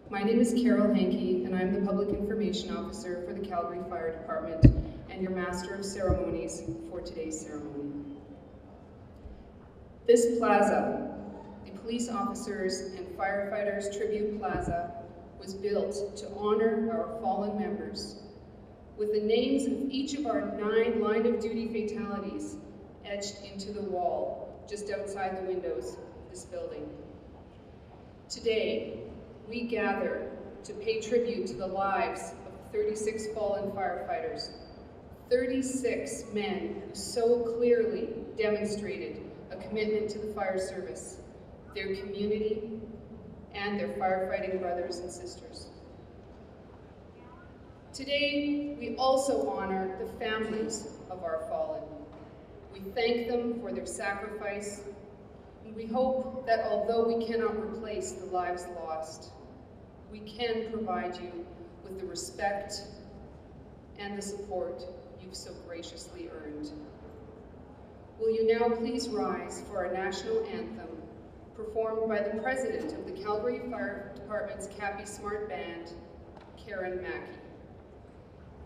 My name is Carol Hankey, and I'm the Public Information Officer for the Calgary Fire Department and your Master of Ceremonies for today's ceremony. This plaza, the Police Officers and Firefighters Tribute Plaza, was built to honor our fallen members, with the names of each of our 9 line-of-duty fatalities etched into the wall just outside the windows of this building. Today, we gather to pay tribute to the lives of 36 fallen firefighters, 36 men who so clearly demonstrated a commitment to the fire service, their community, and their firefighting brothers and sisters. Today, we also honor the families of our fallen. We thank them for their sacrifice, and we hope that although we cannot replace the lives lost, we can provide you with the respect and the support you've so graciously earned. Will you now please rise for our national anthem, performed by the President of the Calgary Fire Department's Cappy Smart Band, Karen Mackey.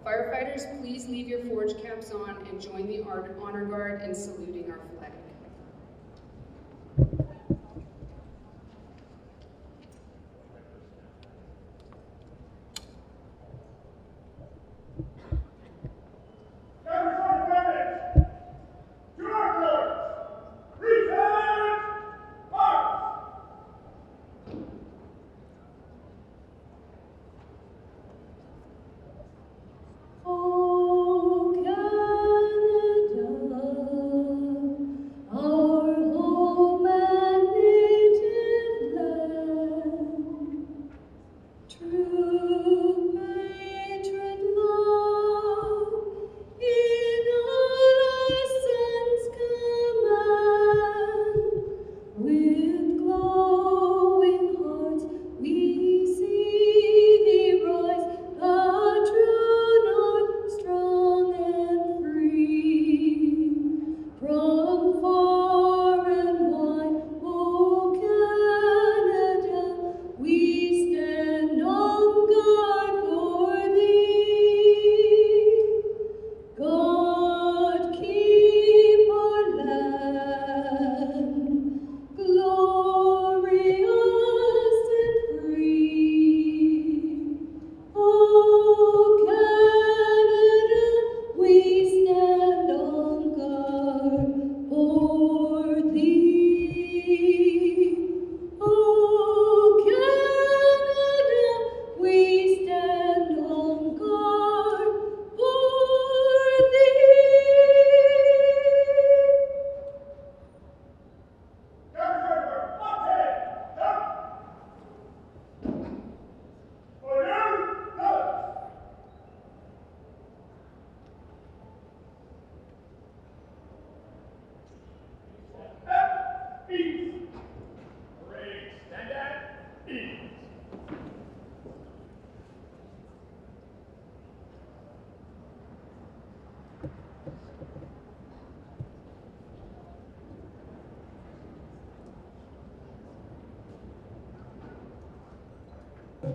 Firefighters, please leave your forge caps on and join the honor guard in saluting our flag.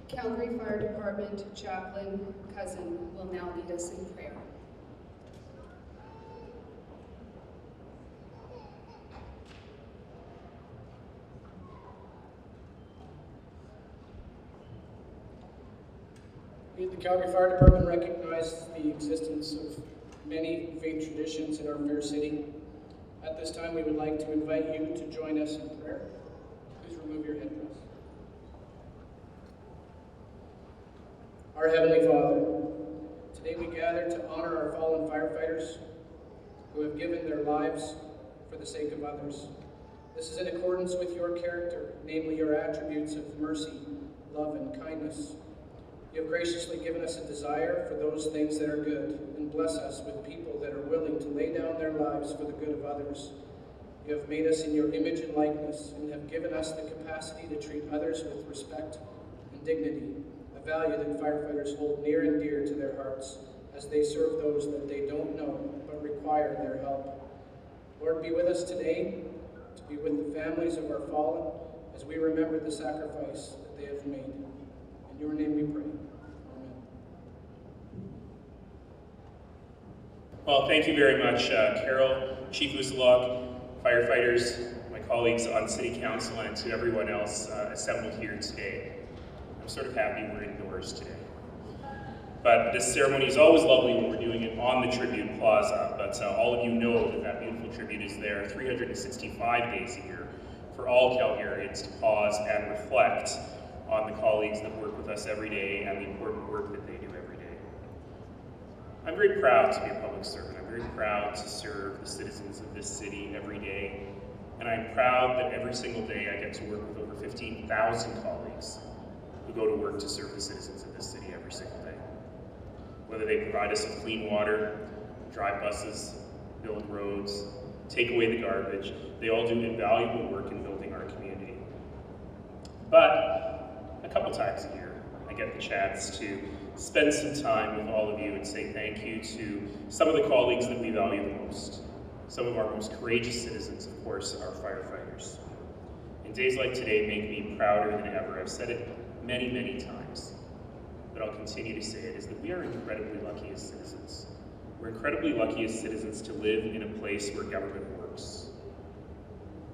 Calgary Fire Department Chaplain Cousin will now lead us in prayer. We at the Calgary Fire Department recognize the existence of many faith traditions in our fair city. At this time, we would like to invite you to join us in prayer. Please remove your headdress. Our Heavenly Father, today we gather to honor our fallen firefighters who have given their lives for the sake of others. This is in accordance with your character, namely your attributes of mercy, love, and kindness. You have graciously given us a desire for those things that are good, and bless us with people that are willing to lay down their lives for the good of others. You have made us in your image and likeness, and have given us the capacity to treat others with respect and dignity, a value that firefighters hold near and dear to their hearts as they serve those that they don't know but require their help. Lord, be with us today, to be with the families of our fallen as we remember the sacrifice that they have made. Well, thank you very much, Carol, Chief Usalok, firefighters, my colleagues on City Council, and to everyone else assembled here today. I'm sort of happy we're indoors today. But this ceremony is always lovely when we're doing it on the Tribute Plaza, but all of you know that that beautiful tribute is there 365 days a year for all Calgarians to pause and reflect on the colleagues that work with us every day and the important work that they do every day. I'm very proud to be a public servant. I'm very proud to serve the citizens of this city every day, and I'm proud that every single day I get to work with over 15,000 colleagues who go to work to serve the citizens of this city every single day. Whether they provide us with clean water, drive buses, build roads, take away the garbage, they all do invaluable work in building our community. But a couple times a year, I get the chance to spend some time with all of you and say thank you to some of the colleagues that we value the most. Some of our most courageous citizens, of course, are firefighters. And days like today make me prouder than ever. I've said it many, many times, but I'll continue to say it, is that we are incredibly lucky as citizens. We're incredibly lucky as citizens to live in a place where government works,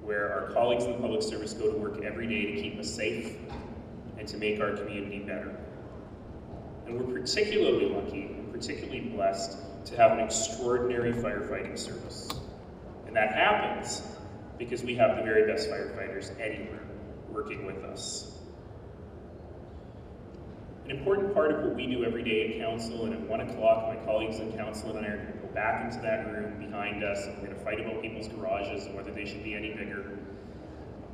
where our colleagues in the public service go to work every day to keep us safe and to make our community better. And we're particularly lucky and particularly blessed to have an extraordinary firefighting service. And that happens because we have the very best firefighters anywhere working with us. An important part of what we do every day at council, and at 1 o'clock my colleagues in council and I are going to go back into that room behind us and we're going to fight about people's garages and whether they should be any bigger.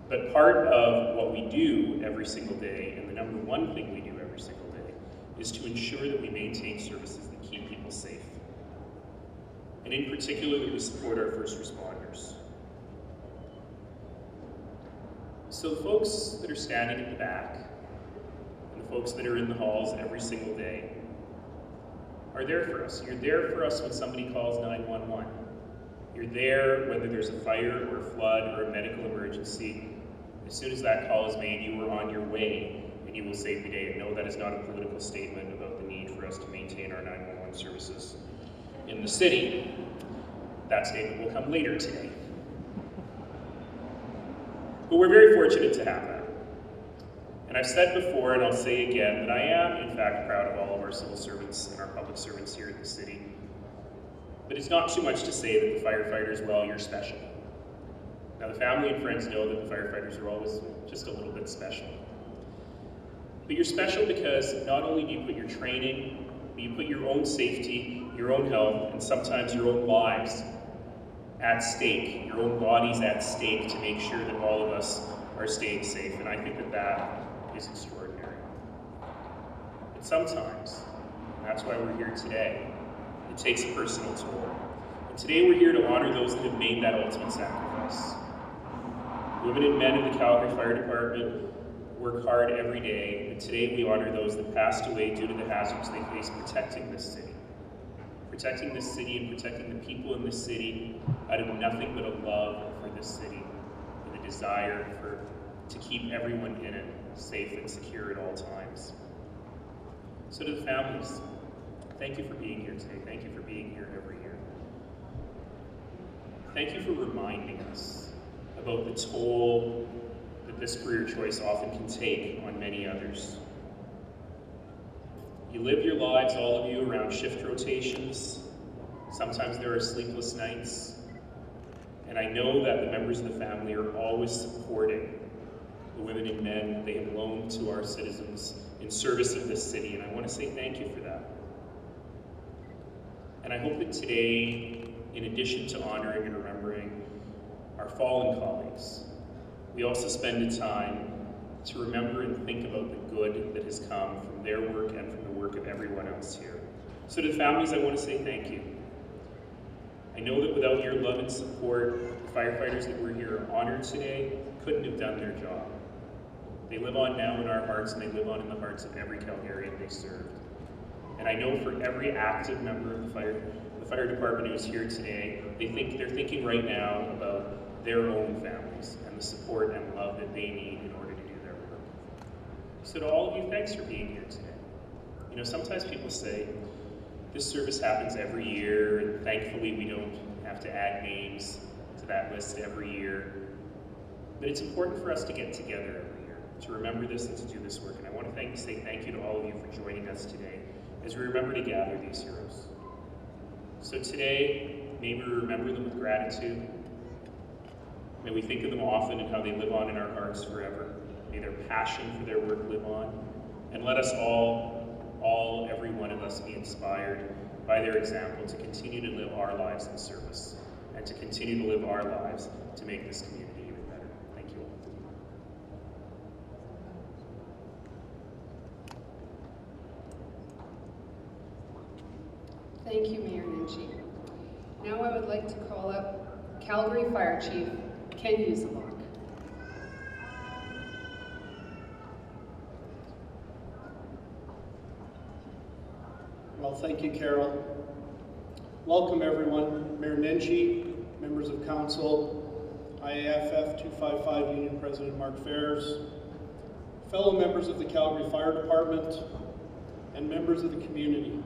But part of what we do every single day, and the number one thing we do every single day, is to ensure that we maintain services that keep people safe. And in particular, that we support our first responders. So the folks that are standing at the back, and the folks that are in the halls every single day, are there for us. You're there for us when somebody calls 911. You're there whether there's a fire or a flood or a medical emergency. As soon as that call is made, you are on your way and you will save the day. And no, that is not a political statement about the need for us to maintain our 911 services in the city. That statement will come later today. But we're very fortunate to have that. And I've said before, and I'll say again, that I am in fact proud of all of our civil servants and our public servants here in the city. But it's not too much to say that the firefighters, well, you're special. Now the family and friends know that the firefighters are always just a little bit special. But you're special because not only do you put your training, but you put your own safety, your own health, and sometimes your own lives at stake, your own bodies at stake to make sure that all of us are staying safe. And I think that that is extraordinary. But sometimes, and that's why we're here today, it takes a personal toll. And today we're here to honor those that have made that ultimate sacrifice. Women and men in the Calgary Fire Department work hard every day, and today we honor those that passed away due to the hazards they face protecting this city. Protecting this city and protecting the people in this city out of nothing but a love for this city and a desire to keep everyone in it safe and secure at all times. So to the families, thank you for being here today. Thank you for being here every year. Thank you for reminding us about the toll that this career choice often can take on many others. You live your lives, all of you, around shift rotations. Sometimes there are sleepless nights. And I know that the members of the family are always supporting the women and men that they have loaned to our citizens in service of this city, and I want to say thank you for that. And I hope that today, in addition to honoring and remembering our fallen colleagues, we also spend a time to remember and think about the good that has come from their work and from the work of everyone else here. So to the families, I want to say thank you. I know that without your love and support, the firefighters that were here honored today couldn't have done their job. They live on now in our hearts, and they live on in the hearts of every Calgarian they served. And I know for every active member of the fire department who is here today, they're thinking right now about their own families and the support and love that they need in order to do their work. So to all of you, thanks for being here today. You know, sometimes people say, This service happens every year, and thankfully we don't have to add names to that list every year. But it's important for us to get together every year, to remember this and to do this work. And I want to say thank you to all of you for joining us today as we remember to gather these heroes. So today, may we remember them with gratitude. May we think of them often and how they live on in our hearts forever. May their passion for their work live on. And let us all, every one of us, be inspired by their example to continue to live our lives in service and to continue to live our lives to make this community even better. Thank you all. Thank you, Mayor Nenshi. Now I would like to call up Calgary Fire Chief Ken Uzelak. Well, thank you, Carol. Welcome, everyone. Mayor Nenshi, members of council, IAFF 255 Union President Mark Ferris, fellow members of the Calgary Fire Department, and members of the community.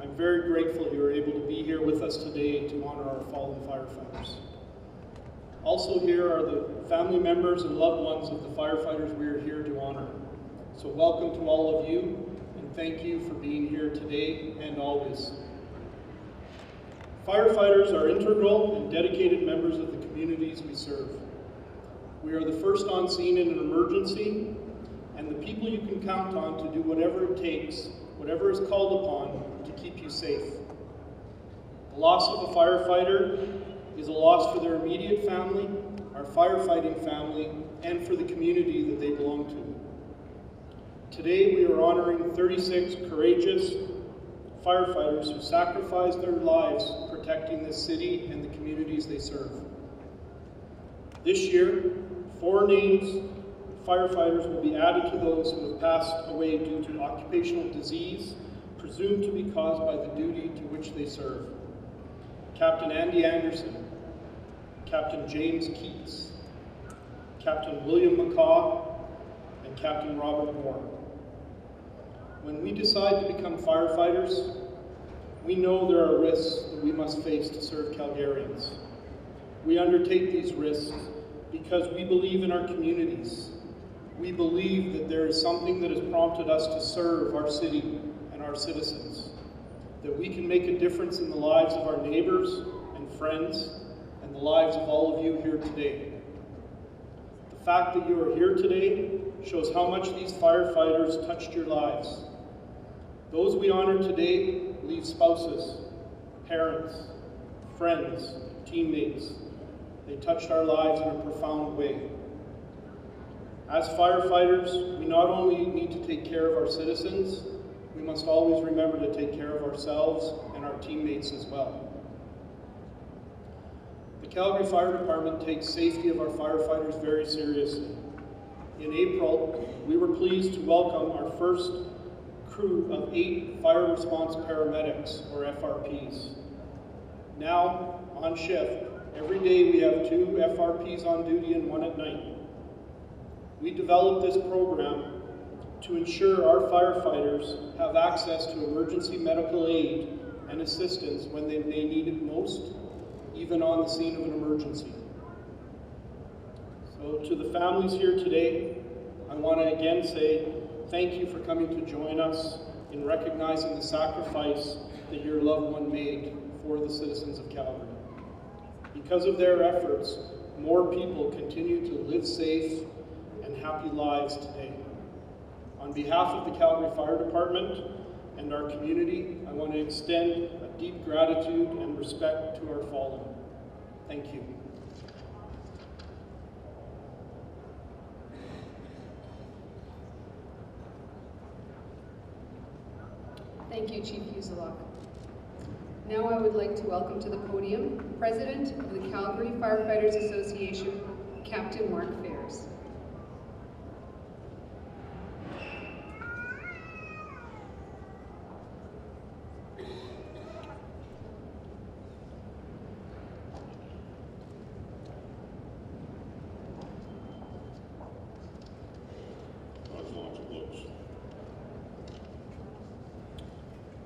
I'm very grateful you are able to be here with us today to honor our fallen firefighters. Also here are the family members and loved ones of the firefighters we are here to honor. So welcome to all of you, and thank you for being here today and always. Firefighters are integral and dedicated members of the communities we serve. We are the first on scene in an emergency, and the people you can count on to do whatever it takes, whatever is called upon, to keep you safe. The loss of a firefighter is a loss for their immediate family, our firefighting family, and for the community that they belong to. Today we are honoring 36 courageous firefighters who sacrificed their lives protecting this city and the communities they serve. This year, 4 names of firefighters will be added to those who have passed away due to occupational disease presumed to be caused by the duty to which they serve. Captain Andy Anderson, Captain James Keats, Captain William McCaw, and Captain Robert Moore. When we decide to become firefighters, we know there are risks that we must face to serve Calgarians. We undertake these risks because we believe in our communities. We believe that there is something that has prompted us to serve our city and our citizens, that we can make a difference in the lives of our neighbors and friends and the lives of all of you here today. The fact that you are here today shows how much these firefighters touched your lives. Those we honor today leave spouses, parents, friends, teammates. They touched our lives in a profound way. As firefighters, we not only need to take care of our citizens, we must always remember to take care of ourselves and our teammates as well. The Calgary Fire Department takes safety of our firefighters very seriously. In April, we were pleased to welcome our first crew of 8 fire response paramedics, or FRPs. Now, on shift, every day we have 2 FRPs on duty and 1 at night. We developed this program to ensure our firefighters have access to emergency medical aid and assistance when they may need it most, even on the scene of an emergency. So to the families here today, I want to again say thank you for coming to join us in recognizing the sacrifice that your loved one made for the citizens of Calgary. Because of their efforts, more people continue to live safe and happy lives today. On behalf of the Calgary Fire Department and our community, I want to extend a deep gratitude and respect to our fallen. Thank you. Thank you, Chief Uzelak. Now I would like to welcome to the podium President of the Calgary Firefighters Association, Captain Mark Ferris.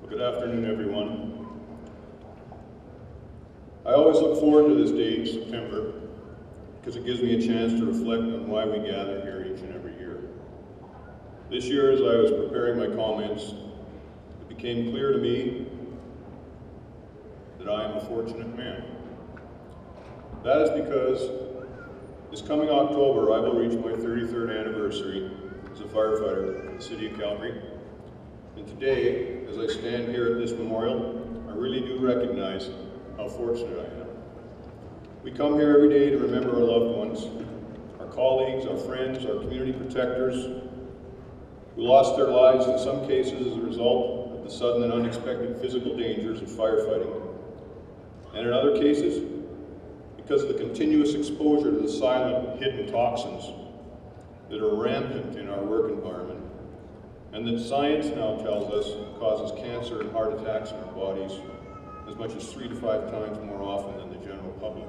Good afternoon, everyone. I always look forward to this day in September because it gives me a chance to reflect on why we gather here each and every year. This year, as I was preparing my comments, it became clear to me that I am a fortunate man. That is because this coming October, I will reach my 33rd anniversary as a firefighter in the city of Calgary. And today, as I stand here at this memorial, I really do recognize how fortunate I am. We come here every day to remember our loved ones, our colleagues, our friends, our community protectors, who lost their lives in some cases as a result of the sudden and unexpected physical dangers of firefighting, and in other cases, because of the continuous exposure to the silent, hidden toxins that are rampant in our work environment, and that science now tells us causes cancer and heart attacks in our bodies as much as 3 to 5 times more often than the general public.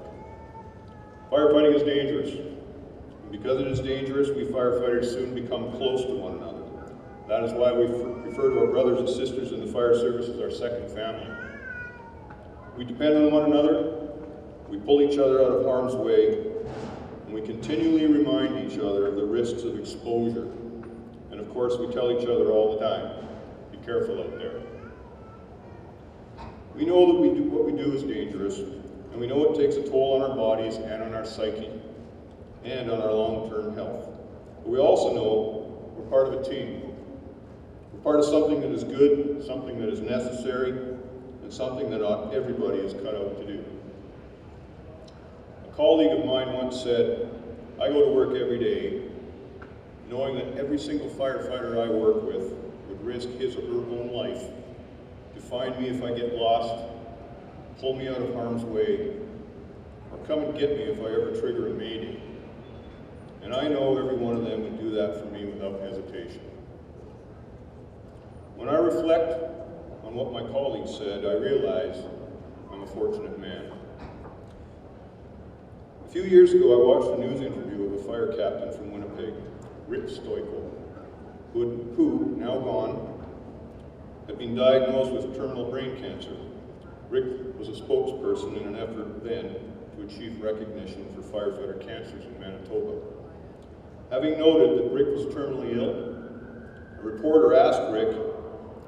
Firefighting is dangerous. And because it is dangerous, we firefighters soon become close to one another. That is why we refer to our brothers and sisters in the fire service as our second family. We depend on one another, we pull each other out of harm's way, and we continually remind each other of the risks of exposure. And of course, we tell each other all the time, be careful out there. We know that what we do is dangerous, and we know it takes a toll on our bodies and on our psyche, and on our long-term health. But we also know we're part of a team. We're part of something that is good, something that is necessary, and something that not everybody is cut out to do. A colleague of mine once said, I go to work every day knowing that every single firefighter I work with would risk his or her own life to find me if I get lost, pull me out of harm's way, or come and get me if I ever trigger a mayday. And I know every one of them would do that for me without hesitation. When I reflect on what my colleagues said, I realize I'm a fortunate man. A few years ago, I watched a news interview of a fire captain from Winnipeg, Rick Stoico, who, now gone, had been diagnosed with terminal brain cancer. Rick was a spokesperson in an effort then to achieve recognition for firefighter cancers in Manitoba. Having noted that Rick was terminally ill, a reporter asked Rick,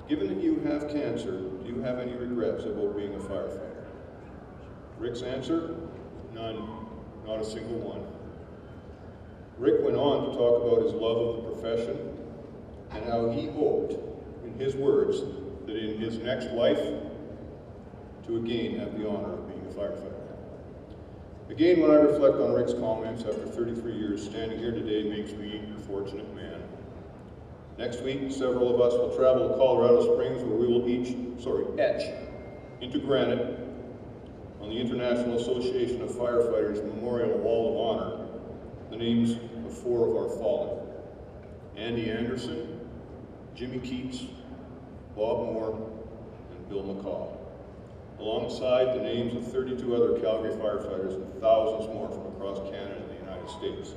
given that you have cancer, do you have any regrets about being a firefighter? Rick's answer, none, not a single one. Rick went on to talk about his love of the profession and how he hoped, in his words, that in his next life, to again have the honor of being a firefighter. Again, when I reflect on Rick's comments after 33 years, standing here today makes me a fortunate man. Next week, several of us will travel to Colorado Springs where we will etch into granite on the International Association of Firefighters Memorial Wall of Honor the names of 4 of our fallen: Andy Anderson, Jimmy Keats, Bob Moore, and Bill McCaw, alongside the names of 32 other Calgary firefighters and thousands more from across Canada and the United States.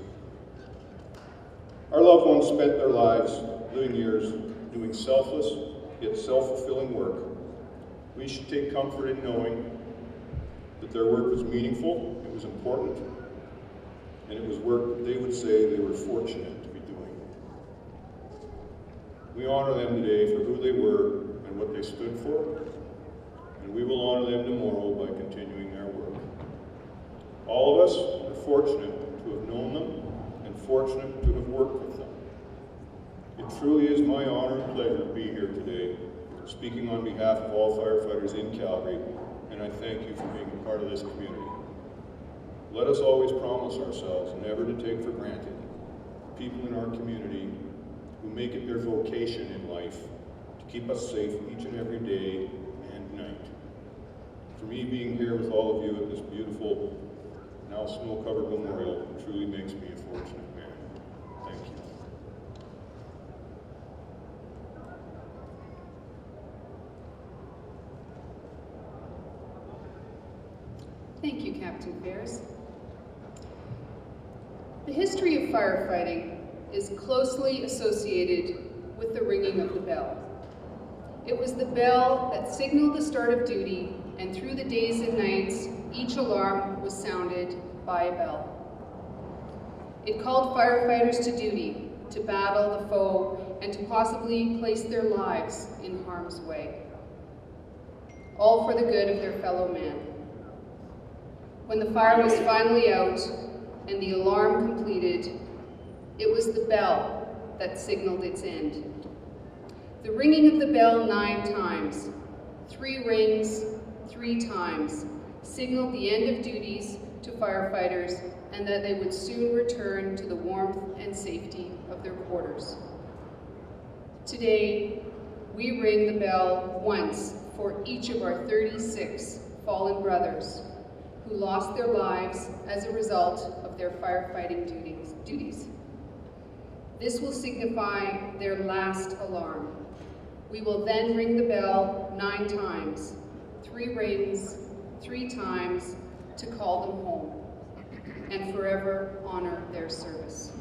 Our loved ones spent their lives, living years, doing selfless yet self-fulfilling work. We should take comfort in knowing that their work was meaningful, it was important, and it was work that they would say they were fortunate to be doing. We honor them today for who they were and what they stood for, and we will honor them tomorrow by continuing their work. All of us are fortunate to have known them and fortunate to have worked with them. It truly is my honor and pleasure to be here today, speaking on behalf of all firefighters in Calgary, and I thank you for being a part of this community. Let us always promise ourselves never to take for granted people in our community who make it their vocation in life to keep us safe each and every day and night. For me, being here with all of you at this beautiful, now snow-covered memorial truly makes me a fortunate man. Thank you. Thank you, Captain Bears. The history of firefighting is closely associated with the ringing of the bell. It was the bell that signaled the start of duty, and through the days and nights, each alarm was sounded by a bell. It called firefighters to duty, to battle the foe, and to possibly place their lives in harm's way, all for the good of their fellow man. When the fire was finally out and the alarm completed, it was the bell that signaled its end. The ringing of the bell 9 times, 3 rings, 3 times, signaled the end of duties to firefighters and that they would soon return to the warmth and safety of their quarters. Today, we ring the bell once for each of our 36 fallen brothers who lost their lives as a result of their firefighting duties. This will signify their last alarm. We will then ring the bell 9 times, 3 rings, 3 times to call them home and forever honor their service.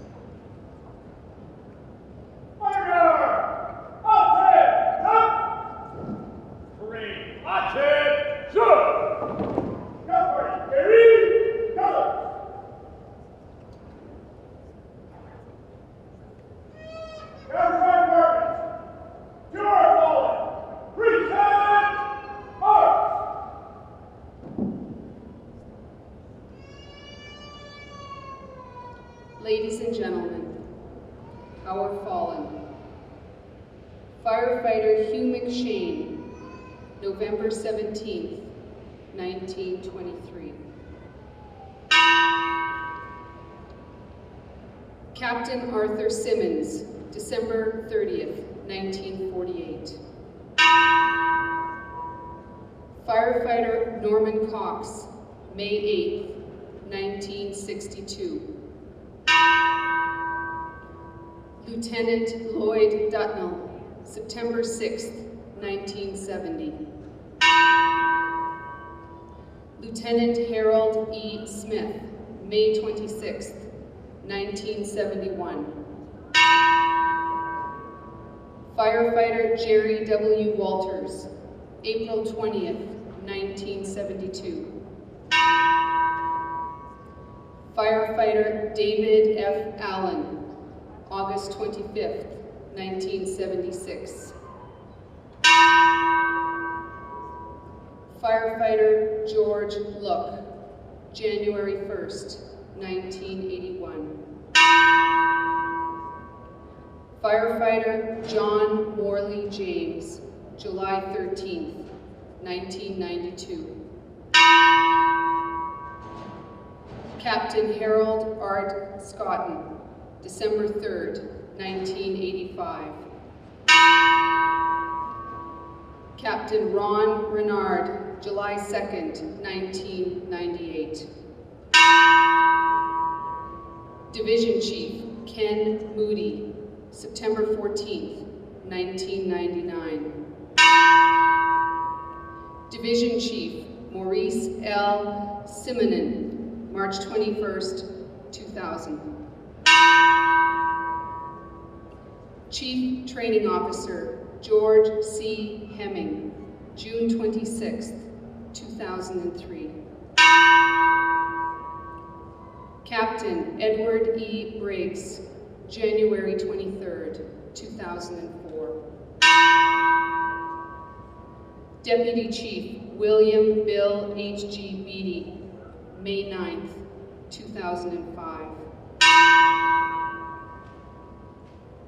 Ladies and gentlemen, our fallen. Firefighter Hugh McShane, November 17th, 1923. Captain Arthur Simmons, December 30th, 1948. Firefighter Norman Cox, May 8th, 1962. Lieutenant Lloyd Dutnell, September 6th, 1970. Lieutenant Harold E. Smith, May 26th, 1971. Firefighter Jerry W. Walters, April 20th, 1972. Firefighter David F. Allen, August 25th, 1976. Firefighter George Look, January 1st, 1981. Firefighter John Morley James, July 13th, 1992. Captain Harold Art Scotton, December 3rd, 1985. Captain Ron Renard, July 2nd, 1998. Division Chief Ken Moody, September 14th, 1999. Division Chief Maurice L. Simonin, March 21st, 2000. Chief Training Officer George C. Hemming, June 26, 2003. Captain Edward E. Briggs, January 23, 2004. Deputy Chief William Bill H.G. Beatty, May 9, 2005.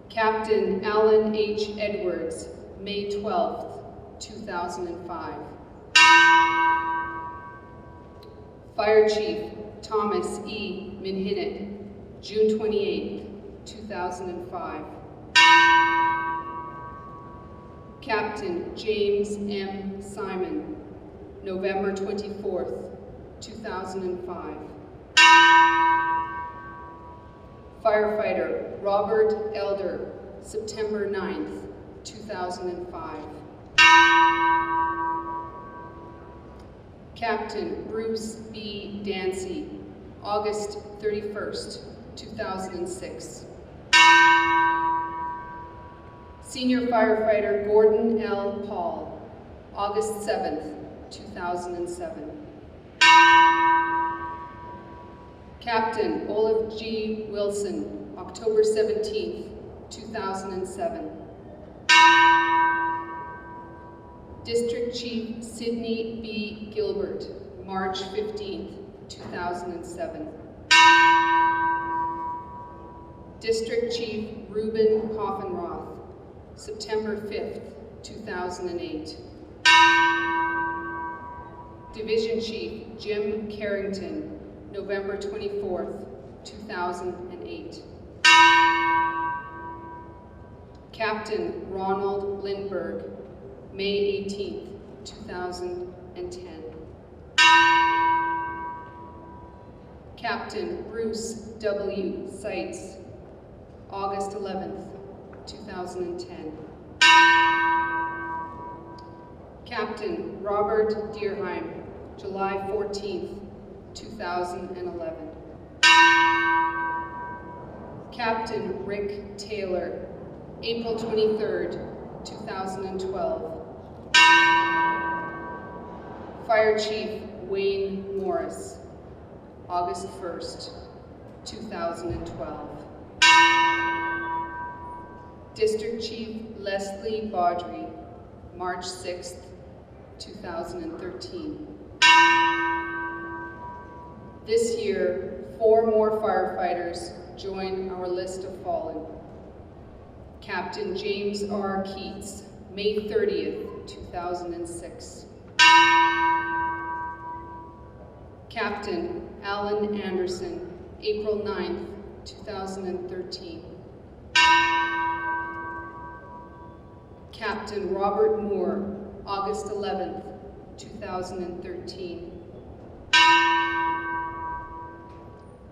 Captain Alan H. Edwards, May 12, 2005. Fire Chief Thomas E. Minhinett, June 28, 2005. Captain James M. Simon, November 24, 2005. Firefighter Robert Elder, September 9th, 2005. Captain Bruce B. Dancy, August 31st, 2006. Senior Firefighter Gordon L. Paul, August 7th, 2007. Captain Olaf G. Wilson, October 17th, 2007. District Chief Sidney B. Gilbert, March 15th, 2007. District Chief Reuben Hoffenroth, September 5th, 2008. Division Chief Jim Carrington, November 24th, 2008. Captain Ronald Lindbergh, May 18th, 2010. Captain Bruce W. Seitz, August 11th, 2010. Captain Robert Deerheim, July 14th, 2011. Captain Rick Taylor, April 23rd, 2012. Fire Chief Wayne Morris, August 1st, 2012. District Chief Leslie Baudry, March 6th, 2013. This year, 4 more firefighters join our list of fallen. Captain James R. Keats, May 30th, 2006. Captain Alan Anderson, April 9th, 2013. Captain Robert Moore, August 11th, 2013.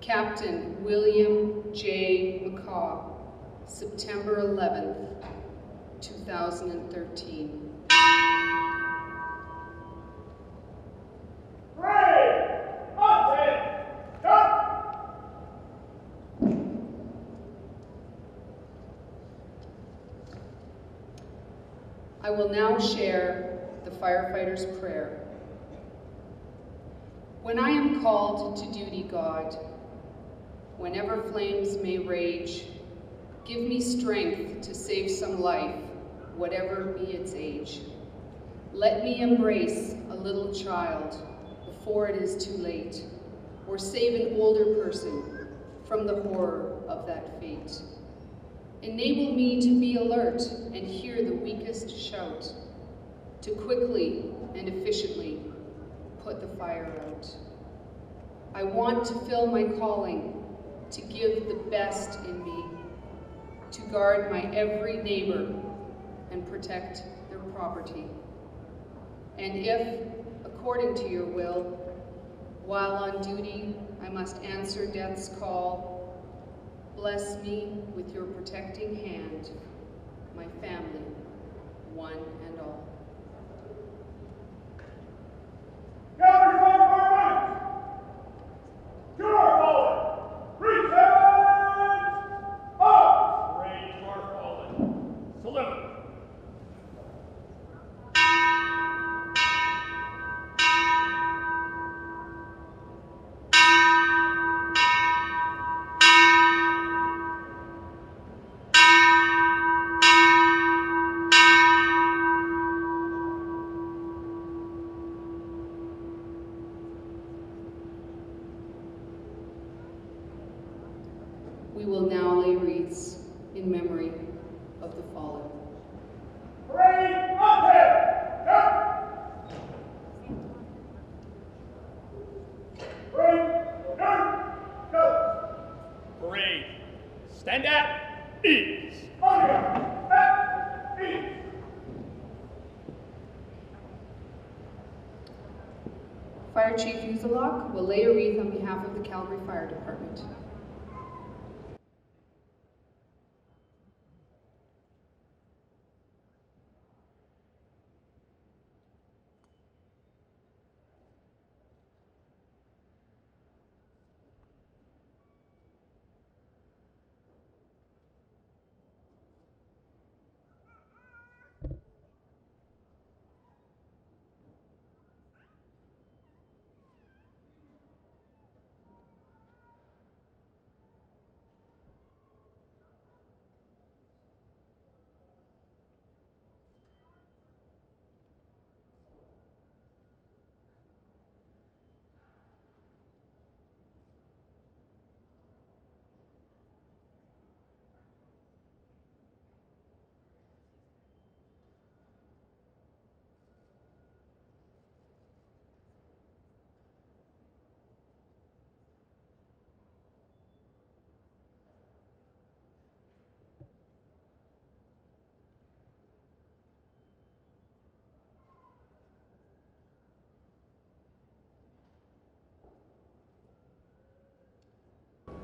Captain William J. McCaw, September 11th, 2013. I will now share the firefighter's prayer. When I am called to duty, God, whenever flames may rage, give me strength to save some life, whatever be its age. Let me embrace a little child before it is too late, or save an older person from the horror of that fate. Enable me to be alert and hear the weakest shout, to quickly and efficiently put the fire out. I want to fill my calling, to give the best in me, to guard my every neighbor and protect their property. And if, according to your will, while on duty I must answer death's call, bless me with your protecting hand, my family, one and all. Calgary Fire Department! To our fallen! Present! Up! Parade to our fallen. Salute! We will now lay wreaths in memory of the fallen. Parade on tail! Jump! Parade, turn, go! Parade. Stand at ease. On your back, ease! Fire Chief Uzelak will lay a wreath on behalf of the Calgary Fire Department.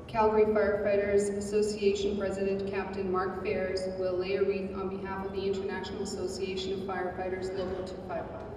Calgary Firefighters Association President Captain Mark Fairs will lay a wreath on behalf of the International Association of Firefighters Local 255.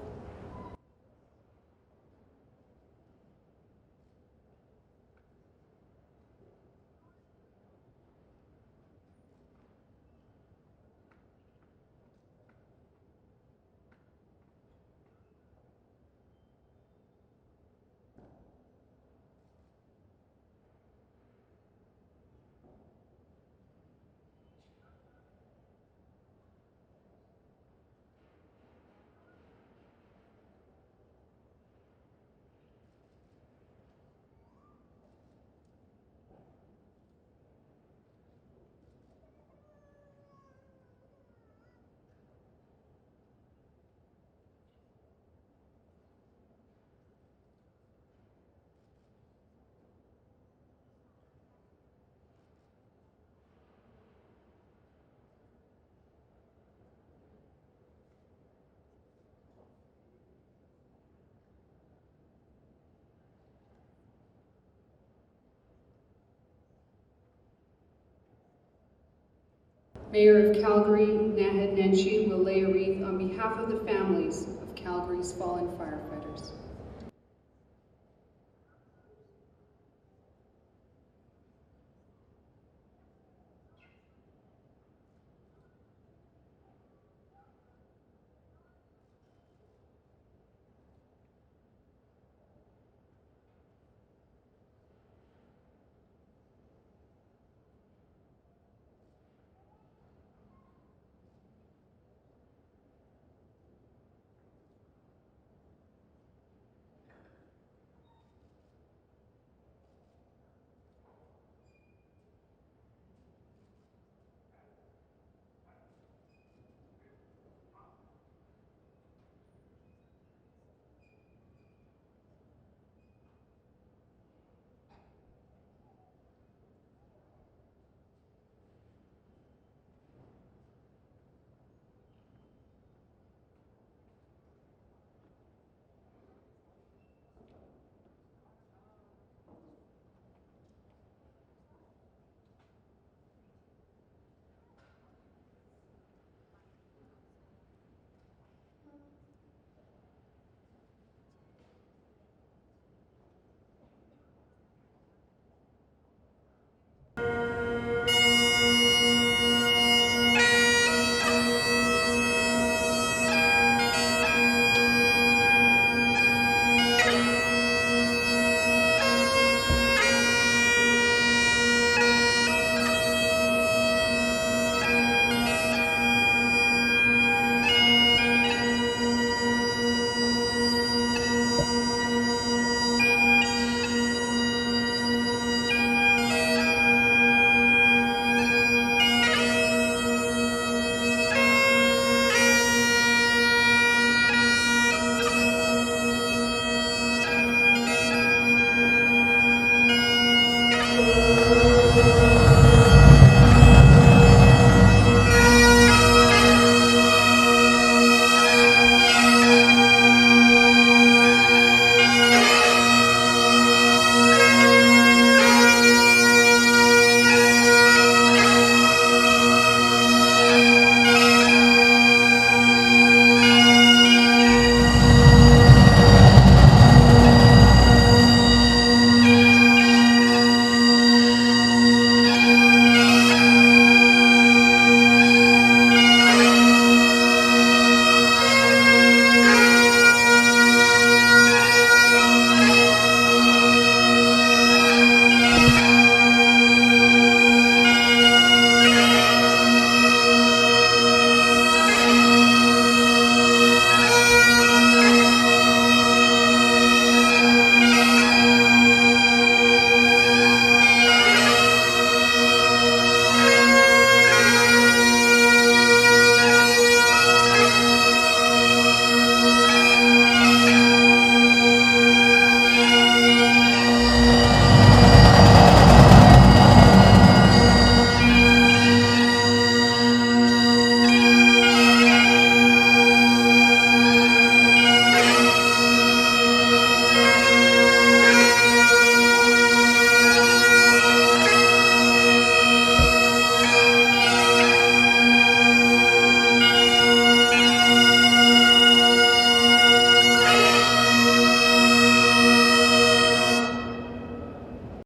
Mayor of Calgary, Naheed Nenshi, will lay a wreath on behalf of the families of Calgary's fallen firefighters.